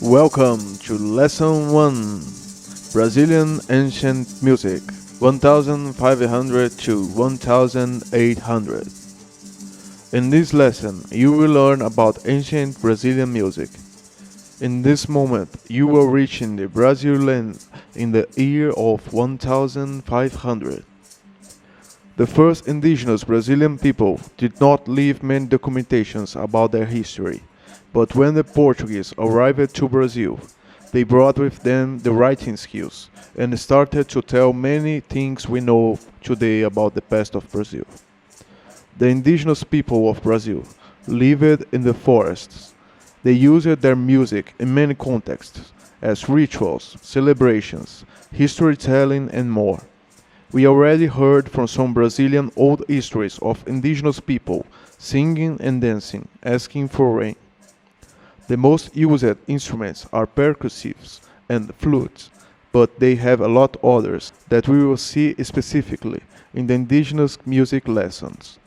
Welcome to Lesson 1 Brazilian Ancient Music 1500 to 1800. In this lesson, you will learn about ancient Brazilian music. In this moment, you will reach in the Brazil land in the year of 1500. The first indigenous Brazilian people did not leave many documentations about their history, but when the Portuguese arrived to Brazil, they brought with them the writing skills and started to tell many things we know today about the past of Brazil. The indigenous people of Brazil lived in the forests. They used their music in many contexts, as rituals, celebrations, storytelling, and more. We already heard from some Brazilian old histories of indigenous people singing and dancing, asking for rain. The most used instruments are percussives and flutes, but they have a lot others that we will see specifically in the indigenous music lessons.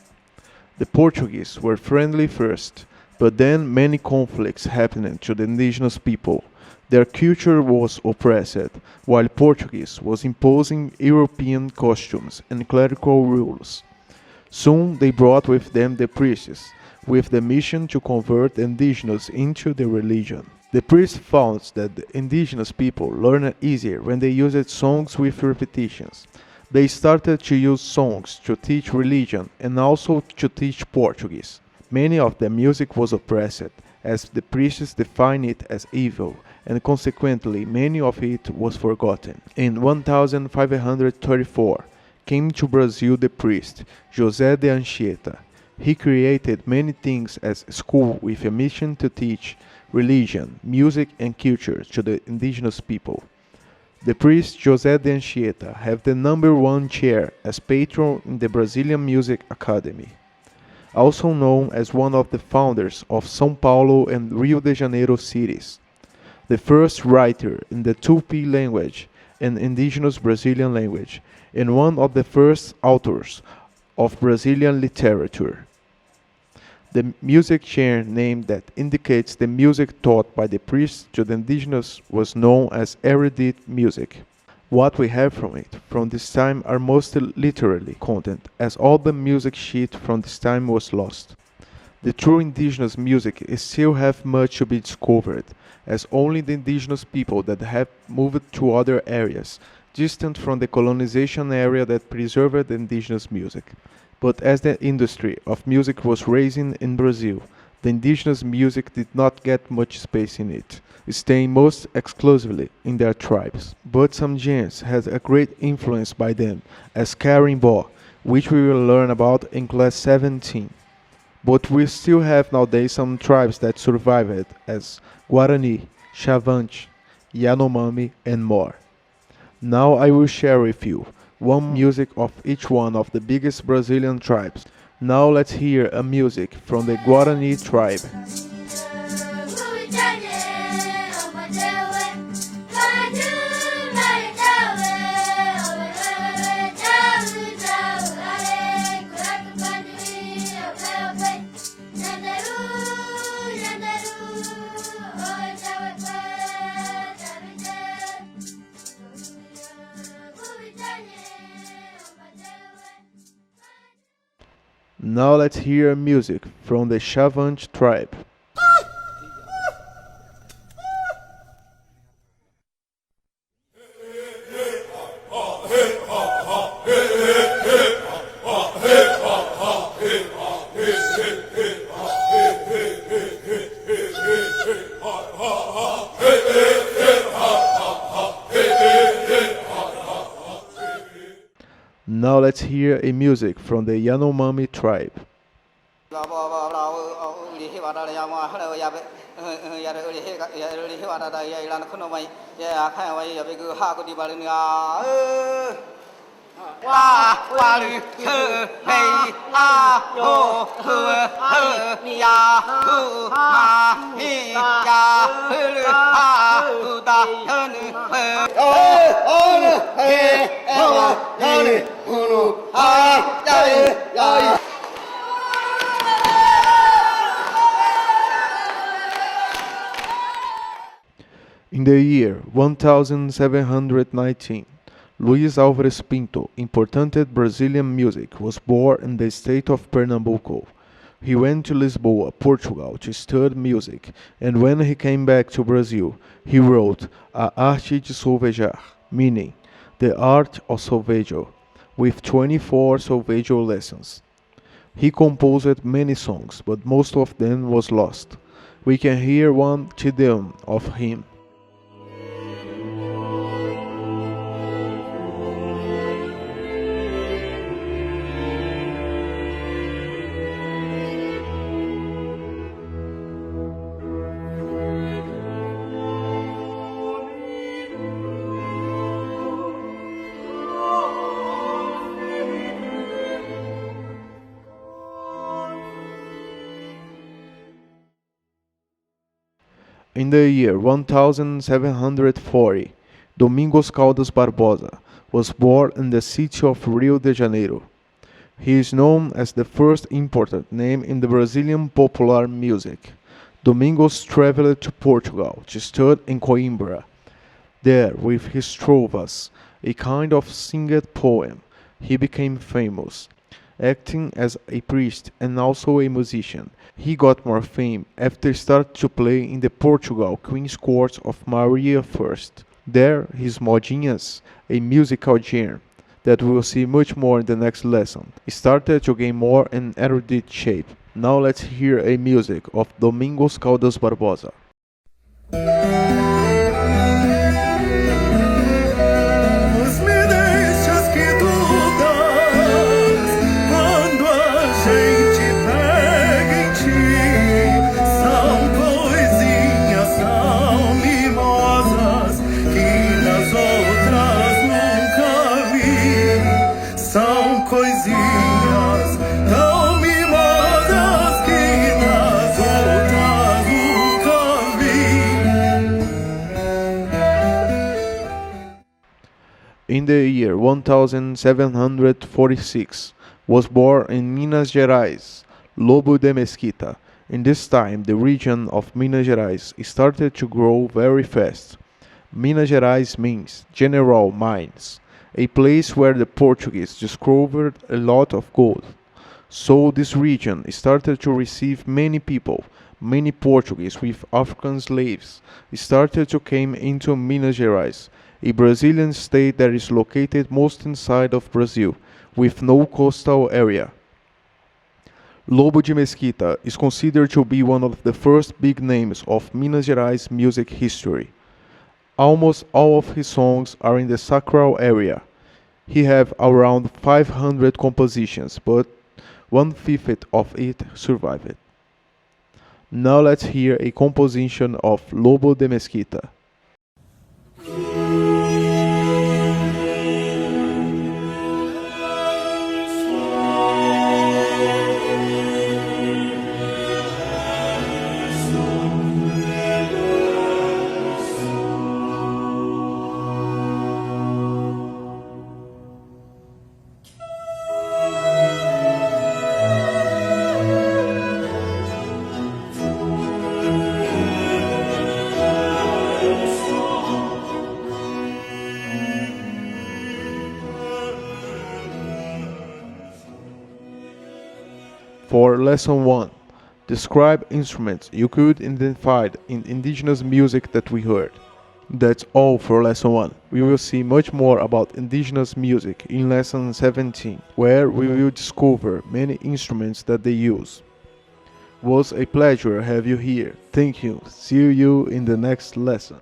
The Portuguese were friendly first, but then many conflicts happened to the indigenous people. Their culture was oppressed, while Portuguese was imposing European costumes and clerical rules. Soon they brought with them the priests, with the mission to convert the indigenous into the religion. The priests found that the indigenous people learned easier when they used songs with repetitions. They started to use songs to teach religion and also to teach Portuguese. Many of their music was oppressed, as the priests defined it as evil, and consequently many of it was forgotten. In 1534 came to Brazil the priest José de Anchieta. He created many things as a school with a mission to teach religion, music and culture to the indigenous people. The priest José de Anchieta have the #1 chair as patron in the Brazilian Music Academy. Also known as one of the founders of São Paulo and Rio de Janeiro cities. The first writer in the Tupi language, an indigenous Brazilian language, and one of the first authors of Brazilian literature. The music chair name that indicates the music taught by the priests to the indigenous was known as erudite music. What we have from it from this time are mostly literary content, as all the music sheet from this time was lost. The true indigenous music still have much to be discovered, as only the indigenous people that have moved to other areas, distant from the colonization area that preserved the indigenous music. But as the industry of music was rising in Brazil, the indigenous music did not get much space in it, staying most exclusively in their tribes. But some genes had a great influence by them, as carimbó, which we will learn about in class 17. But we still have nowadays some tribes that survived, as Guarani, Chavante, Yanomami, and more. Now I will share with you one music of each one of the biggest Brazilian tribes. Now let's hear a music from the Guarani tribe. Now let's hear music from the Chavante tribe. Now let's hear a music from the Yanomami tribe. In the year 1719, Luiz Álvares Pinto, imported Brazilian music, was born in the state of Pernambuco. He went to Lisboa, Portugal, to study music, and when he came back to Brazil, he wrote A Arte de Solfejar, meaning the art of solfeggio, with 24 solfeggio lessons. He composed many songs, but most of them was lost. We can hear one Te Deum of him. In the year 1740, Domingos Caldas Barbosa was born in the city of Rio de Janeiro. He is known as the first important name in the Brazilian popular music. Domingos traveled to Portugal to study in Coimbra. There, with his trovas, a kind of singed poem, he became famous. Acting as a priest and also a musician, he got more fame after starting to play in the Portugal Queen's Court of Maria I. There, his modinhas, a musical genre that we will see much more in the next lesson, started to gain more an erudite shape. Now let's hear a music of Domingos Caldas Barbosa. In the year 1746, was born in Minas Gerais, Lobo de Mesquita. In this time, the region of Minas Gerais started to grow very fast. Minas Gerais means general mines, a place where the Portuguese discovered a lot of gold. So this region started to receive many people. Many Portuguese with African slaves started to come into Minas Gerais, a Brazilian state that is located most inside of Brazil, with no coastal area. Lobo de Mesquita is considered to be one of the first big names of Minas Gerais music history. Almost all of his songs are in the sacral area. He have around 500 compositions, but 1/5 of it survived. Now let's hear a composition of Lobo de Mesquita. For Lesson 1, describe instruments you could identify in indigenous music that we heard. That's all for Lesson 1. We will see much more about indigenous music in Lesson 17, where we will discover many instruments that they use. Was a pleasure have you here. Thank you. See you in the next lesson.